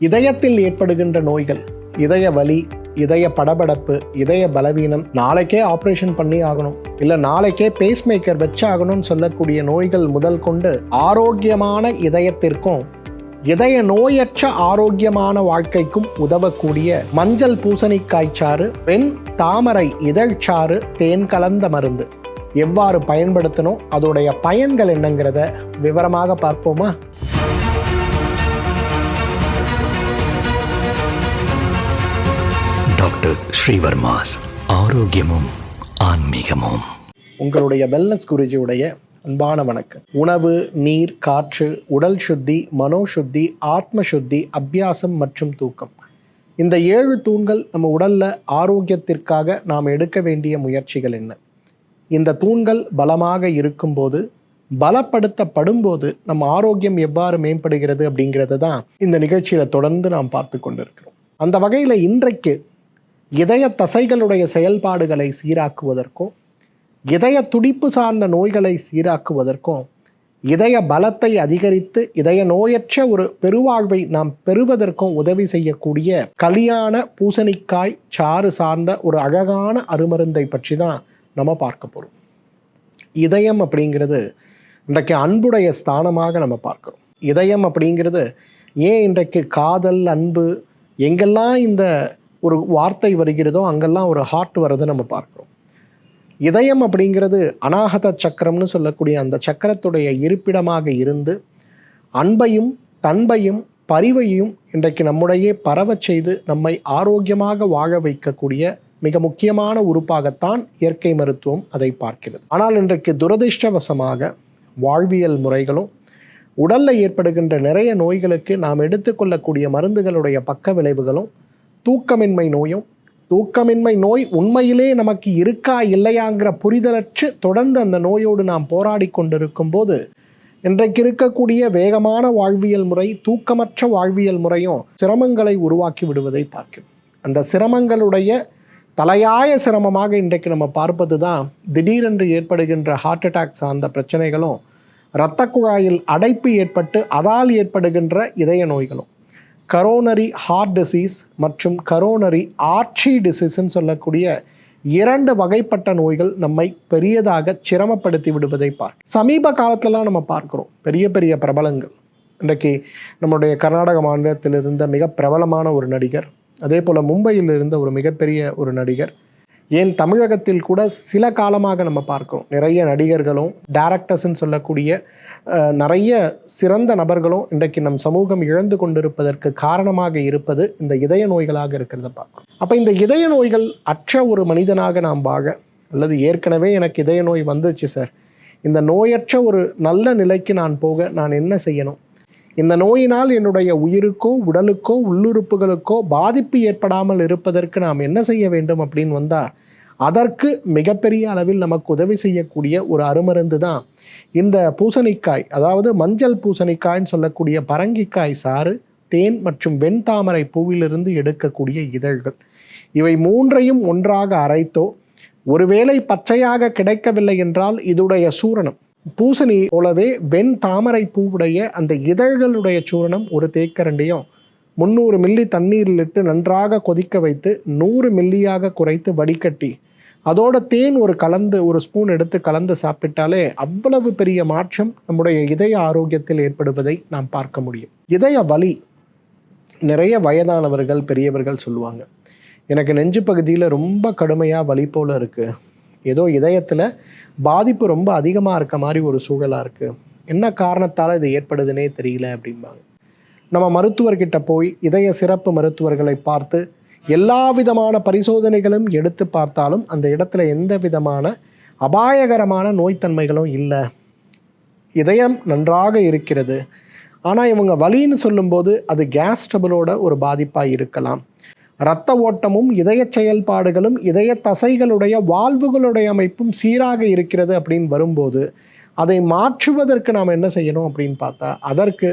இதயத்தில் ஏற்படுகின்ற நோய்கள், இதய வலி, இதய படபடப்பு, இதய பலவீனம், நாளைக்கே ஆப்ரேஷன் பண்ணி ஆகணும், இல்லை நாளைக்கே பேஸ்மேக்கர் வச்சு ஆகணும்னு சொல்லக்கூடிய நோய்கள் முதல் கொண்டு ஆரோக்கியமான இதயத்திற்கும் இதய நோயற்ற ஆரோக்கியமான வாழ்க்கைக்கும் உதவக்கூடிய மஞ்சள் பூசணிக்காய் சாறு, வெண் தாமரை இதழ் சாறு, தேன் கலந்த மருந்து எவ்வாறு பயன்படுத்தணும், அதோடைய பயன்கள் என்னங்கிறத விவரமாக பார்ப்போமா? டாக்டர் ஸ்ரீவர்மாஸ் ஆரோக்கியமும் ஆன்மீகமும். உங்களுடைய வெல்னஸ் குருஜியுடைய அன்பான வணக்கம். உணவு, நீர், காற்று, உடல் சுத்தி, மனோசுத்தி, ஆத்ம சுத்தி, அபியாசம் மற்றும் தூக்கம், இந்த 7 தூண்கள் நம்ம உடல்ல ஆரோக்கியத்திற்காக நாம் எடுக்க வேண்டிய முயற்சிகள் என்ன? இந்த தூண்கள் பலமாக இருக்கும்போது, பலப்படுத்தப்படும் போது நம்ம ஆரோக்கியம் எவ்வாறு மேம்படுகிறது அப்படிங்கிறது தான் இந்த நிகழ்ச்சியில தொடர்ந்து நாம் பார்த்து கொண்டிருக்கிறோம். அந்த வகையில் இன்றைக்கு இதய தசைகளுடைய செயல்பாடுகளை சீராக்குவதற்கும், இதய துடிப்பு சார்ந்த நோய்களை சீராக்குவதற்கும், இதய பலத்தை அதிகரித்து இதய நோயற்ற ஒரு பெருவாழ்வை நாம் பெறுவதற்கும் உதவி செய்யக்கூடிய கல்யாண பூசணிக்காய் சாறு சார்ந்த ஒரு அழகான அருமருந்தை பற்றி தான் நம்ம பார்க்க போகிறோம். இதயம் அப்படிங்கிறது இன்றைக்கு அன்புடைய ஸ்தானமாக நம்ம பார்க்கிறோம். இதயம் அப்படிங்கிறது ஏன் இன்றைக்கு காதல், அன்பு, எங்கெல்லாம் இந்த ஒரு வார்த்தை வருகிறதோ அங்கெல்லாம் ஒரு ஹார்ட் வரதை நம்ம பார்க்குறோம். இதயம் அப்படிங்கிறது அநாகத சக்கரம்னு சொல்லக்கூடிய அந்த சக்கரத்துடைய இருப்பிடமாக இருந்து அன்பையும் தன்பையும் பரிவையும் இன்றைக்கு நம்முடைய பரவச் செய்து நம்மை ஆரோக்கியமாக வாழ வைக்கக்கூடிய மிக முக்கியமான உறுப்பாகத்தான் இயற்கை மருத்துவம் அதை பார்க்கிறது. ஆனால் இன்றைக்கு துரதிர்ஷ்டவசமாக வாழ்வியல் முறைகளும் உடலில் ஏற்படுகின்ற நிறைய நோய்களுக்கு நாம் எடுத்துக்கொள்ளக்கூடிய மருந்துகளுடைய பக்க விளைவுகளும், தூக்கமின்மை நோயும், தூக்கமின்மை நோய் உண்மையிலே நமக்கு இருக்கா இல்லையாங்கிற புரிதலற்று தொடர்ந்து அந்த நோயோடு நாம் போராடி கொண்டிருக்கும் போது இன்றைக்கு இருக்கக்கூடிய வேகமான வாழ்வியல் முறை, தூக்கமற்ற வாழ்வியல் முறையும் சிரமங்களை உருவாக்கி விடுவதை பார்க்கிறோம். அந்த சிரமங்களுடைய தலையாய சிரமமாக இன்றைக்கு நம்ம பார்ப்பது தான் திடீரென்று ஏற்படுகின்ற ஹார்ட் அட்டாக் சார்ந்த பிரச்சனைகளும், இரத்த குழாயில் அடைப்பு ஏற்பட்டு அதால் ஏற்படுகின்ற இதய நோய்களும், கரோனரி ஹார்ட் டிசீஸ் மற்றும் கரோனரி ஆர்ட்ரி டிசீஸ்ன்னு சொல்லக்கூடிய 2 வகைப்பட்ட நோய்கள் நம்மை பெரியதாக சிரமப்படுத்தி விடுவதை சமீப காலத்திலாம் நம்ம பார்க்குறோம். பெரிய பெரிய பிரபலங்கள், இன்றைக்கு நம்முடைய கர்நாடக மாநிலத்தில் இருந்த மிக பிரபலமான ஒரு நடிகர், அதே போல் மும்பையில் இருந்த ஒரு மிகப்பெரிய ஒரு நடிகர், ஏன் தமிழகத்தில் கூட சில காலமாக நம்ம பார்க்கிறோம் நிறைய நடிகர்களும் டைரக்டர்ஸ்ன்னு சொல்லக்கூடிய நிறைய சிறந்த நபர்களும் இன்றைக்கு நம் சமூகம் இழந்து கொண்டிருப்பதற்கு காரணமாக இருப்பது இந்த இதய நோய்களாக இருக்கிறத பார்க்கிறோம். அப்போ இந்த இதய நோய்கள் அற்ற ஒரு மனிதனாக நாம் வாழ, அல்லது ஏற்கனவே எனக்கு இதய நோய் வந்துச்சு சார், இந்த நோயற்ற ஒரு நல்ல நிலைக்கு நான் போக நான் என்ன செய்யணும்? இந்த நோயினால் என்னுடைய உயிருக்கோ உடலுக்கோ உள்ளுறுப்புகளுக்கோ பாதிப்பு ஏற்படாமல் இருப்பதற்கு நாம் என்ன செய்ய வேண்டும் அப்படின்னு வந்தால், அதற்கு மிகப்பெரிய அளவில் நமக்கு உதவி செய்யக்கூடிய ஒரு அருமருந்து தான் இந்த பூசணிக்காய், அதாவது மஞ்சள் பூசணிக்காய்ன்னு சொல்லக்கூடிய பரங்கிக்காய் சாறு, தேன் மற்றும் வெண்தாமரை பூவிலிருந்து எடுக்கக்கூடிய இதழ்கள். இவை 3ஐயும் ஒன்றாக அரைத்தோ, ஒருவேளை பச்சையாக கிடைக்கவில்லை என்றால் இதுடைய சூரணம், பூசணி போலவே வெண் தாமரை பூவுடைய அந்த இதழ்களுடைய சூரணம் ஒரு தேக்கரண்டியும் 300 மில்லி தண்ணீரில் இட்டு நன்றாக கொதிக்க வைத்து 100 மில்லியாக குறைத்து வடிகட்டி அதோட தேன் ஒரு ஸ்பூன் எடுத்து கலந்து சாப்பிட்டாலே அவ்வளவு பெரிய மாற்றம் நம்முடைய இதய ஆரோக்கியத்தில் ஏற்படுவதை நாம் பார்க்க முடியும். இதய வலி நிறைய வயதானவர்கள், பெரியவர்கள் சொல்லுவாங்க, எனக்கு நெஞ்சு பகுதியில் ரொம்ப கடுமையாக வலி போல் இருக்குது, ஏதோ இதயத்தில் பாதிப்பு ரொம்ப அதிகமாக இருக்க மாதிரி ஒரு சூழலாக இருக்குது, என்ன காரணத்தால் இது ஏற்படுதுன்னே தெரியல அப்படிம்பாங்க. நம்ம மருத்துவர்கிட்ட போய் இதய சிறப்பு மருத்துவர்களை பார்த்து எல்லா விதமான பரிசோதனைகளும் எடுத்து பார்த்தாலும் அந்த இடத்துல எந்த விதமான அபாயகரமான நோய்த்தன்மைகளும் இல்லை, இதயம் நன்றாக இருக்கிறது. ஆனால் இவங்க வலின்னு சொல்லும்போது அது கேஸ் ட்ரபிளோட ஒரு பாதிப்பாக இருக்கலாம், இரத்த ஓட்டமும் இதய செயல்பாடுகளும் இதய தசைகளுடைய வால்வுகளுடைய அமைப்பும் சீராக இருக்கிறது அப்படின்னு வரும்போது அதை மாற்றுவதற்கு நாம் என்ன செய்யணும் அப்படின்னு பார்த்தா, அதற்கு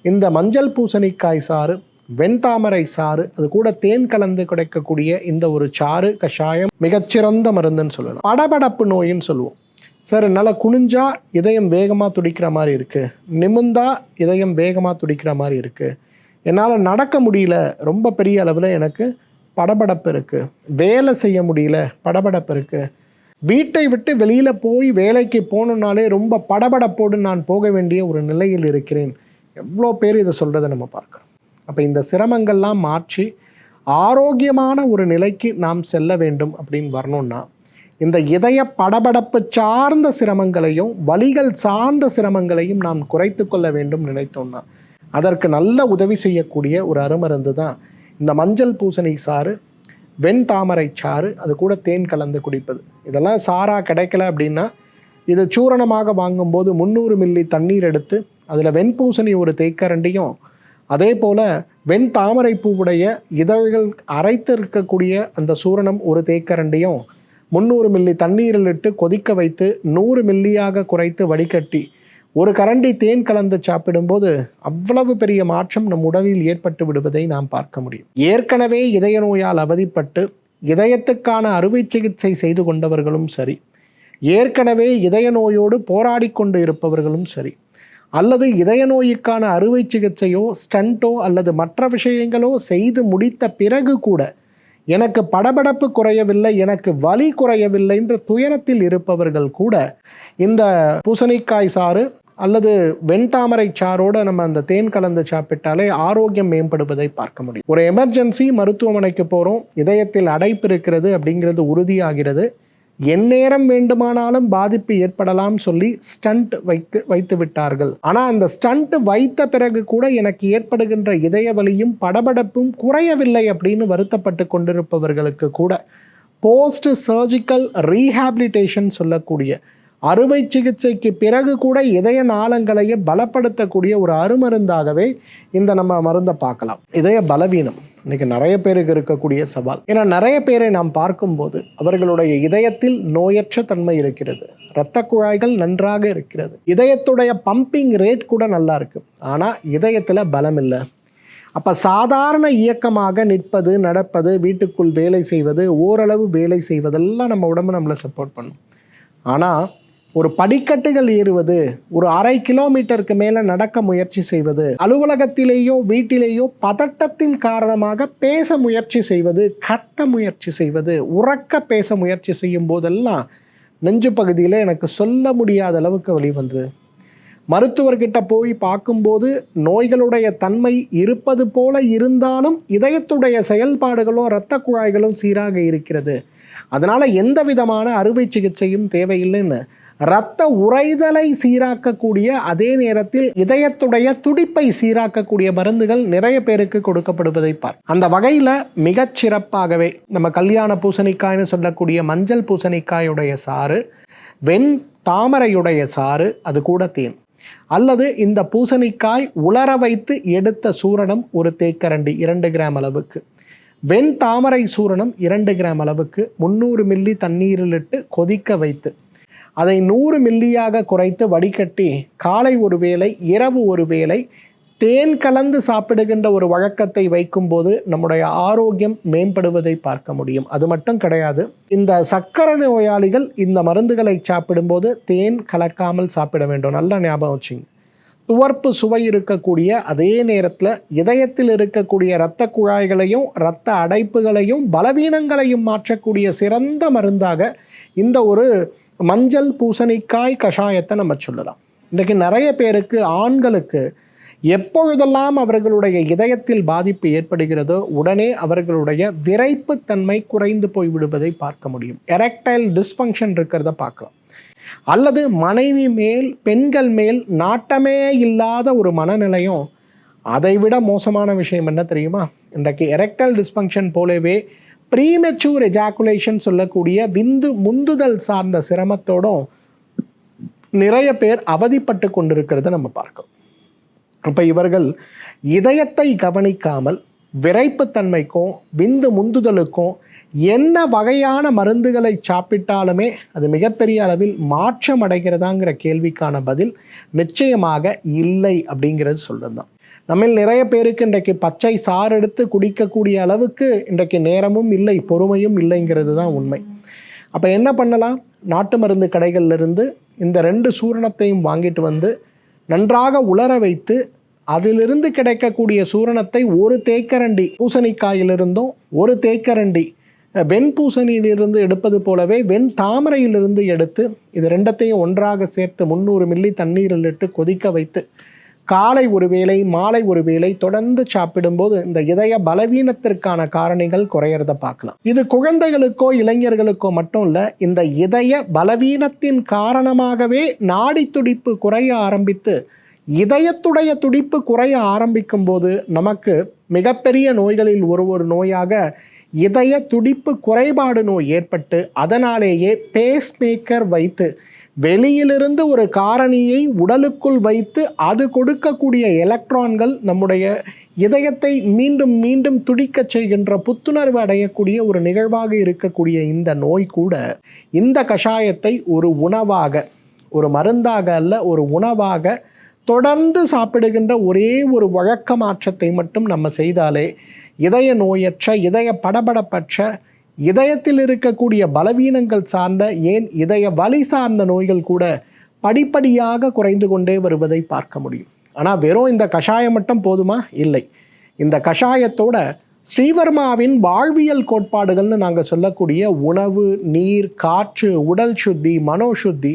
இந்த மஞ்சள் பூசணிக்காய் சாறு, வெண்தாமரை சாறு, அது கூட தேன் கலந்து கிடைக்கக்கூடிய இந்த ஒரு சாறு கஷாயம் மிகச்சிறந்த மருந்துன்னு சொல்லலாம். படபடப்பு நோயின்னு சொல்லுவோம். சார் என்னால் குனிஞ்சா இதயம் வேகமாக துடிக்கிற மாதிரி இருக்குது, நிமிந்தா இதயம் வேகமாக துடிக்கிற மாதிரி இருக்குது, என்னால் நடக்க முடியல, ரொம்ப பெரிய அளவில் எனக்கு படபடப்பு இருக்குது, வேலை செய்ய முடியல, படபடப்பு இருக்குது, வீட்டை விட்டு வெளியில் போய் வேலைக்கு போகணுன்னாலே ரொம்ப படபடப்போடு நான் போக வேண்டிய ஒரு நிலையில் இருக்கிறேன். எவ்வளோ பேர் இதை சொல்கிறத நம்ம பார்க்குறோம். அப்போ இந்த சிரமங்கள்லாம் மாற்றி ஆரோக்கியமான ஒரு நிலைக்கு நாம் செல்ல வேண்டும் அப்படின்னு வரணும்னா இந்த இதய படபடப்பு சார்ந்த சிரமங்களையும் வலிகள் சார்ந்த சிரமங்களையும் நாம் குறைத்து கொள்ள வேண்டும் நினைத்தோம்னா அதற்கு நல்ல உதவி செய்யக்கூடிய ஒரு அருமருந்து தான் இந்த மஞ்சள் பூசணி சாறு, வெண்தாமரை சாறு, அது கூட தேன் கலந்து குடிப்பது. இதெல்லாம் சாராக கிடைக்கல அப்படின்னா இது சூரணமாக வாங்கும்போது 300 மில்லி தண்ணீர் எடுத்து அதில் வெண்பூசணி ஒரு தேக்கரண்டியும், அதே போல் வெண்தாமரை பூவுடைய இதழ்கள் அரைத்து இருக்கக்கூடிய அந்த சூரணம் ஒரு தேக்கரண்டியும் 300 மில்லி தண்ணீரில் இட்டு கொதிக்க வைத்து 100 மில்லியாக குறைத்து வடிகட்டி ஒரு கரண்டி தேன் கலந்து சாப்பிடும்போது அவ்வளவு பெரிய மாற்றம் நம் உடலில் ஏற்பட்டு விடுவதை நாம் பார்க்க முடியும். ஏற்கனவே இதய நோயால் அவதிப்பட்டு இதயத்துக்கான அறுவை சிகிச்சை செய்து கொண்டவர்களும் சரி, ஏற்கனவே இதய நோயோடு போராடி கொண்டு இருப்பவர்களும் சரி, அல்லது இதய நோய்க்கான அறுவை சிகிச்சையோ ஸ்டண்டோ அல்லது மற்ற விஷயங்களோ செய்து முடித்த பிறகு கூட எனக்கு படபடப்பு குறையவில்லை, எனக்கு வலி குறையவில்லை என்ற துயரத்தில் இருப்பவர்கள் கூட இந்த பூசணிக்காய் சாறு அல்லது வெண்தாமரை சாரோட நம்ம அந்த தேன் கலந்து சாப்பிட்டாலே ஆரோக்கியம் மேம்படுவதை பார்க்க முடியும். ஒரு எமர்ஜென்சி மருத்துவமனைக்கு போகிறோம், இதயத்தில் அடைப்பு இருக்கிறது அப்படிங்கிறது உறுதியாகிறது, எந்நேரம் வேண்டுமானாலும் பாதிப்பு ஏற்படலாம் சொல்லி ஸ்டண்ட் வைத்து விட்டார்கள். ஆனால் அந்த ஸ்டண்ட் வைத்த பிறகு கூட எனக்கு ஏற்படுகின்ற இதய வலியும் படபடப்பும் குறையவில்லை அப்படின்னு வருத்தப்பட்டு கொண்டிருப்பவர்களுக்கு கூட போஸ்ட் சர்ஜிக்கல் ரீஹாபிலிட்டேஷன் சொல்லக்கூடிய அறுவை சிகிச்சைக்கு பிறகு கூட இதய நாளங்களையே பலப்படுத்தக்கூடிய ஒரு அருமருந்தாகவே இந்த நம்ம மருந்தை பார்க்கலாம். இதய பலவீனம் இன்னைக்கு நிறைய பேருக்கு இருக்கக்கூடிய சவால். ஏன்னா நிறைய பேரை நாம் பார்க்கும்போது அவர்களுடைய இதயத்தில் நோயற்ற தன்மை இருக்கிறது, இரத்த குழாய்கள் நன்றாக இருக்கிறது, இதயத்துடைய பம்பிங் ரேட் கூட நல்லா இருக்கு, ஆனால் இதயத்தில் பலம் இல்லை. அப்போ சாதாரண இயக்கமாக நிற்பது, நடப்பது, வீட்டுக்குள் வேலை செய்வது, ஓரளவு வேலை செய்வதெல்லாம் நம்ம உடம்பு நம்மளை சப்போர்ட் பண்ணும். ஆனால் ஒரு படிக்கட்டுகள் ஏறுவது, ஒரு 1/2 கிலோமீட்டருக்கு மேலே நடக்க முயற்சி செய்வது, அலுவலகத்திலேயோ வீட்டிலேயோ பதட்டத்தின் காரணமாக பேச முயற்சி செய்வது, கத்த முயற்சி செய்வது, உறக்க பேச முயற்சி செய்யும் போதெல்லாம் நெஞ்சு பகுதியில் எனக்கு சொல்ல முடியாத அளவுக்கு வலி வந்தது. மருத்துவர்கிட்ட போய் பார்க்கும்போது நோய்களுடைய தன்மை இருப்பது போல இருந்தாலும் இதயத்துடைய செயல்பாடுகளும் இரத்த குழாய்களும் சீராக இருக்கிறது, அதனால் எந்த விதமான அறுவை சிகிச்சையும் தேவையில்லைன்னு இரத்த உறைதலை சீராக்கக்கூடிய அதே நேரத்தில் இதயத்துடைய துடிப்பை சீராக்கக்கூடிய மருந்துகள் நிறைய பேருக்கு கொடுக்கப்படுவதை அந்த வகையில் மிகச்சிறப்பாகவே நம்ம கல்யாண பூசணிக்காய்னு சொல்லக்கூடிய மஞ்சள் பூசணிக்காயுடைய சாறு, வெண் தாமரையுடைய சாறு, அது கூட தேன், அல்லது இந்த பூசணிக்காய் உலர வைத்து எடுத்த சூரணம் ஒரு தேக்கரண்டி 2 கிராம் அளவுக்கு, வெண் தாமரை சூரணம் 2 கிராம் அளவுக்கு 300 மில்லி தண்ணீரில் இட்டு கொதிக்க வைத்து அதை 100 மில்லியாக குறைத்து வடிகட்டி காலை ஒரு வேளை இரவு ஒரு வேளை தேன் கலந்து சாப்பிடுகின்ற ஒரு வழக்கத்தை வைக்கும்போது நம்முடைய ஆரோக்கியம் மேம்படுவதை பார்க்க முடியும். அது மட்டும் கிடையாது, இந்த சர்க்கரை நோயாளிகள் இந்த மருந்துகளை சாப்பிடும்போது தேன் கலக்காமல் சாப்பிட வேண்டும். நல்லா ஞாபகம் வச்சுங்க. துவர்ப்பு சுவை இருக்கக்கூடிய அதே நேரத்தில் இதயத்தில் இருக்கக்கூடிய இரத்த குழாய்களையும் இரத்த அடைப்புகளையும் பலவீனங்களையும் மாற்றக்கூடிய சிறந்த மருந்தாக இந்த ஒரு மஞ்சள் பூசணிக்காய் கஷாயத்தை நம்ம சொல்லலாம். இன்றைக்கு நிறைய பேருக்கு, ஆண்களுக்கு எப்பொழுதெல்லாம் அவர்களுடைய இதயத்தில் பாதிப்பு ஏற்படுகிறதோ உடனே அவர்களுடைய விரைப்பு தன்மை குறைந்து போய் விடுவதை பார்க்க முடியும். எரெக்டைல் டிஸ்ஃபங்க்ஷன் இருக்கிறத பார்க்கலாம். அல்லது மனைவி மேல், பெண்கள் மேல் நாட்டமே இல்லாத ஒரு மனநிலையும். அதைவிட மோசமான விஷயம் என்ன தெரியுமா? இன்றைக்கு எரெக்டைல் டிஸ்ஃபங்க்ஷன் போலவே ப்ரீமெச்சூர் எஜாக்குலேஷன் சொல்லக்கூடிய விந்து முந்துதல் சார்ந்த சிரமத்தோடும் நிறைய பேர் அவதிப்பட்டு கொண்டிருக்கிறத நம்ம பார்க்கிறோம். அப்போ இவர்கள் இதயத்தை கவனிக்காமல் விரைப்புத்தன்மைக்கும் விந்து முந்துதலுக்கும் என்ன வகையான மருந்துகளை சாப்பிட்டாலுமே அது மிகப்பெரிய அளவில் மாற்றம் அடைகிறதாங்கிற கேள்விக்கான பதில் நிச்சயமாக இல்லை அப்படிங்கிறது சொல்கிறது தான். நம்மில் நிறைய பேருக்கு இன்றைக்கு பச்சை சாறு எடுத்து குடிக்கக்கூடிய அளவுக்கு இன்றைக்கு நேரமும் இல்லை, பொறுமையும் இல்லைங்கிறது தான் உண்மை. அப்போ என்ன பண்ணலாம்? நாட்டு மருந்து கடைகளிலிருந்து இந்த 2 சூரணத்தையும் வாங்கிட்டு வந்து நன்றாக உலர வைத்து அதிலிருந்து கிடைக்கக்கூடிய சூரணத்தை ஒரு தேக்கரண்டி பூசணிக்காயிலிருந்தும் ஒரு தேக்கரண்டி வெண்பூசணியிலிருந்து எடுப்பது போலவே வெண் தாமரையிலிருந்து எடுத்து இது ரெண்டத்தையும் ஒன்றாக சேர்த்து 300 மில்லி தண்ணீரில் இட்டு கொதிக்க வைத்து காலை ஒரு வேளை மாலை ஒரு வேளை தொடர்ந்து சாப்பிடும்போது இந்த இதய பலவீனத்திற்கான காரணிகள் குறையறத பார்க்கலாம். இது குழந்தைகளுக்கோ இளைஞர்களுக்கோ மட்டும் இல்லை, இந்த இதய பலவீனத்தின் காரணமாகவே நாடி துடிப்பு குறைய ஆரம்பித்து இதயத்துடைய துடிப்பு குறைய ஆரம்பிக்கும் போது நமக்கு மிகப்பெரிய நோய்களில் ஒரு நோயாக இதய துடிப்பு குறைபாடு நோய் ஏற்பட்டு அதனாலேயே பேஸ் மேக்கர் வைத்து வெளியிலிருந்து ஒரு காரணியை உடலுக்குள் வைத்து அது கொடுக்கக்கூடிய எலக்ட்ரான்கள் நம்முடைய இதயத்தை மீண்டும் மீண்டும் துடிக்க செய்கின்ற புத்துணர்வு அடையக்கூடிய ஒரு நிகழ்வாக இருக்கக்கூடிய இந்த நோய் கூட இந்த கஷாயத்தை ஒரு உணவாக, ஒரு மருந்தாக அல்ல, ஒரு உணவாக தொடர்ந்து சாப்பிடுகின்ற ஒரே ஒரு வழக்க மாற்றத்தை மட்டும் நம்ம செய்தாலே இதய நோயற்ற, இதய படபடப்பற்ற, இதயத்தில் இருக்கக்கூடிய பலவீனங்கள் சார்ந்த, ஏன் இதய வலி சார்ந்த நோய்கள் கூட படிப்படியாக குறைந்து கொண்டே வருவதை பார்க்க முடியும். ஆனால் வெறும் இந்த கஷாயம் மட்டும் போதுமா? இல்லை. இந்த கஷாயத்தோட ஸ்ரீவர்மாவின் வாழ்வியல் கோட்பாடுகள்னு நாங்கள் சொல்லக்கூடிய உணவு, நீர், காற்று, உடல் சுத்தி, மனோசுத்தி,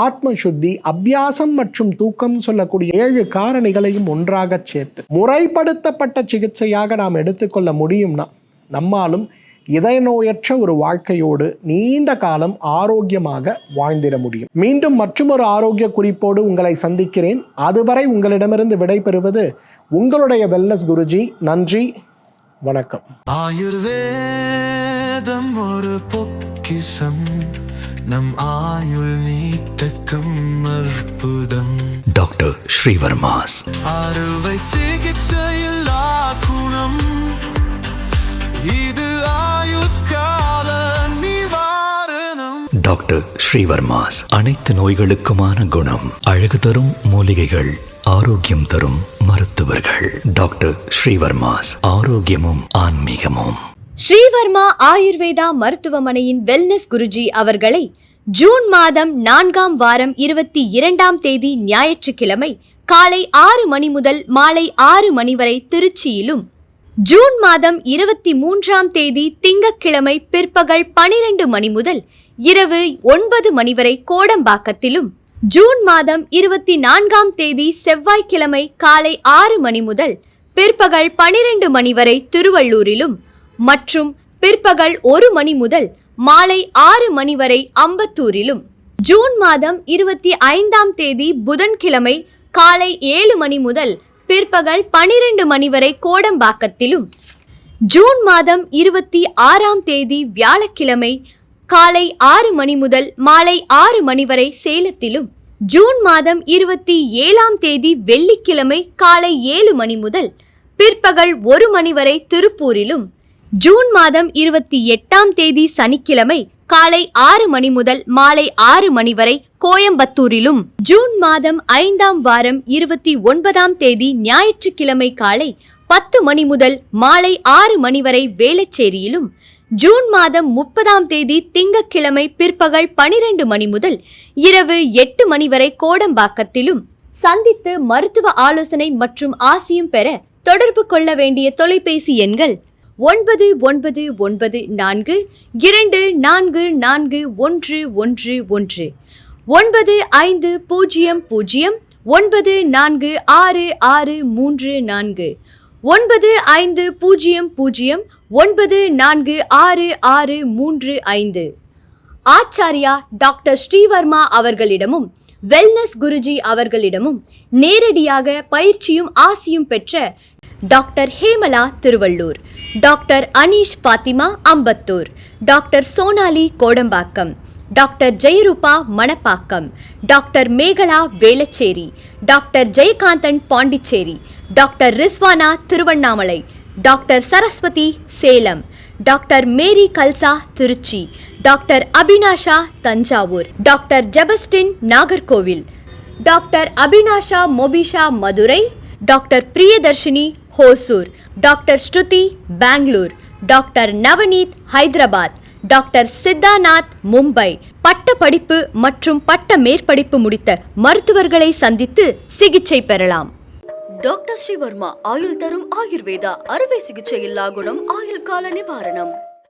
ஆத்ம சுத்தி, அபியாசம் மற்றும் தூக்கம் சொல்லக்கூடிய 7 காரணிகளையும் ஒன்றாக சேர்த்து முறைப்படுத்தப்பட்ட சிகிச்சையாக நாம் எடுத்துக்கொள்ள முடியும்னா நம்மாலும் இதய நோயற்ற ஒரு வாழ்க்கையோடு நீண்ட காலம் ஆரோக்கியமாக வாழ்ந்திட முடியும். மீண்டும் மற்றொரு ஆரோக்கிய குறிப்போடு உங்களை சந்திக்கிறேன். அதுவரை உங்களிடமிருந்து விடைபெறுவது உங்களுடைய வெல்னஸ் குருஜி. நன்றி, வணக்கம். ஆயுர்வேதம் ஒரு பொக்கிஷம், நம் ஆயுள் நீட்டக்கும் அற்புதம். டாக்டர் ஸ்ரீவர்மாஸ் அறுவை சிகிச்சையில் குணம், இது ஆயுட்கால நிவாரணம். டாக்டர் ஸ்ரீவர்மாஸ் அனைத்து நோய்களுக்குமான குணம், அழகு தரும் மூலிகைகள், ஆரோக்கியம் தரும் மருத்துவர்கள். டாக்டர் ஸ்ரீவர்மாஸ், ஆரோக்கியமும் ஆன்மீகமும். ஸ்ரீவர்மா ஆயுர்வேதா மருத்துவமனையின் வெல்னஸ் குருஜி அவர்களை ஜூன் மாதம் 4ஆம் வாரம் 22ஆம் தேதி ஞாயிற்றுக்கிழமை காலை 6 மணி முதல் மாலை 6 மணி வரை திருச்சியிலும், ஜூன் மாதம் 23ஆம் தேதி திங்கட்கிழமை பிற்பகல் 12 மணி முதல் இரவு 9 மணி வரை கோடம்பாக்கத்திலும், ஜூன் மாதம் 24ஆம் தேதி செவ்வாய்க்கிழமை காலை 6 மணி முதல் பிற்பகல் 12 மணி வரை திருவள்ளூரிலும் மற்றும் பிற்பகல் 1 மணி முதல் மாலை 6 மணி வரை அம்பத்தூரிலும், ஜூன் மாதம் 25ஆம் தேதி புதன்கிழமை காலை 7 மணி முதல் பிற்பகல் 12 மணி வரை கோடம்பாக்கத்திலும், ஜூன் மாதம் 26ஆம் தேதி வியாழக்கிழமை காலை 6 மணி முதல் மாலை 6 மணி வரை சேலத்திலும், ஜூன் மாதம் 27ஆம் தேதி வெள்ளிக்கிழமை காலை 7 மணி முதல் பிற்பகல் 1 மணி வரை திருப்பூரிலும், ஜூன் மாதம் 28ஆம் தேதி சனிக்கிழமை காலை 6 மணி முதல் மாலை 6 மணி வரை கோயம்புத்தூரிலும், ஜூன் மாதம் 5ஆம் வாரம் 29ஆம் தேதி ஞாயிற்றுக்கிழமை காலை 10 மணி முதல் மாலை 6 மணி வரை வேளச்சேரியிலும், ஜூன் மாதம் 30ஆம் தேதி திங்கட்கிழமை பிற்பகல் 12 மணி முதல் இரவு 8 மணி வரை கோடம்பாக்கத்திலும் சந்தித்து மருத்துவ ஆலோசனை மற்றும் ஆசியும் பெற தொடர்பு கொள்ள வேண்டிய தொலைபேசி எண்கள் 9994 244111 9500 946634 9500 946635. ஆச்சாரியா டாக்டர் ஸ்ரீவர்மா அவர்களிடமும் வெல்னஸ் குருஜி அவர்களிடமும் நேரடியாக பயிற்சியும் ஆசியும் பெற்ற doctor Hemala Tiruvallur, doctor Aneesh Fathima Ambattur, doctor Sonali Kodambakkam, doctor Jayarupa Manapakkam, doctor Megala Velachery, doctor Jayakanthan Pondicherry, doctor Rizwana Tiruvannamalai, doctor Saraswathi Salem, doctor Mary Kalsa Trichy, doctor Abinasha Thanjavur, doctor Jebastin Nagercoil, doctor Abinasha Mobisha Madurai, doctor Priyadharshini Hosur, doctor Shruthi Bangalore, doctor Navaneeth Hyderabad, doctor Siddhanath Mumbai. பட்ட படிப்பு மற்றும் பட்ட மேற்படிப்பு முடித்த மருத்துவர்களை சந்தித்து சிகிச்சை பெறலாம். டாக்டர் ஸ்ரீவர்மா ஆயுள் தரும் ஆயுர்வேதா அறுவை சிகிச்சை இல்லா குணம் ஆயுள் கால நிவாரணம்.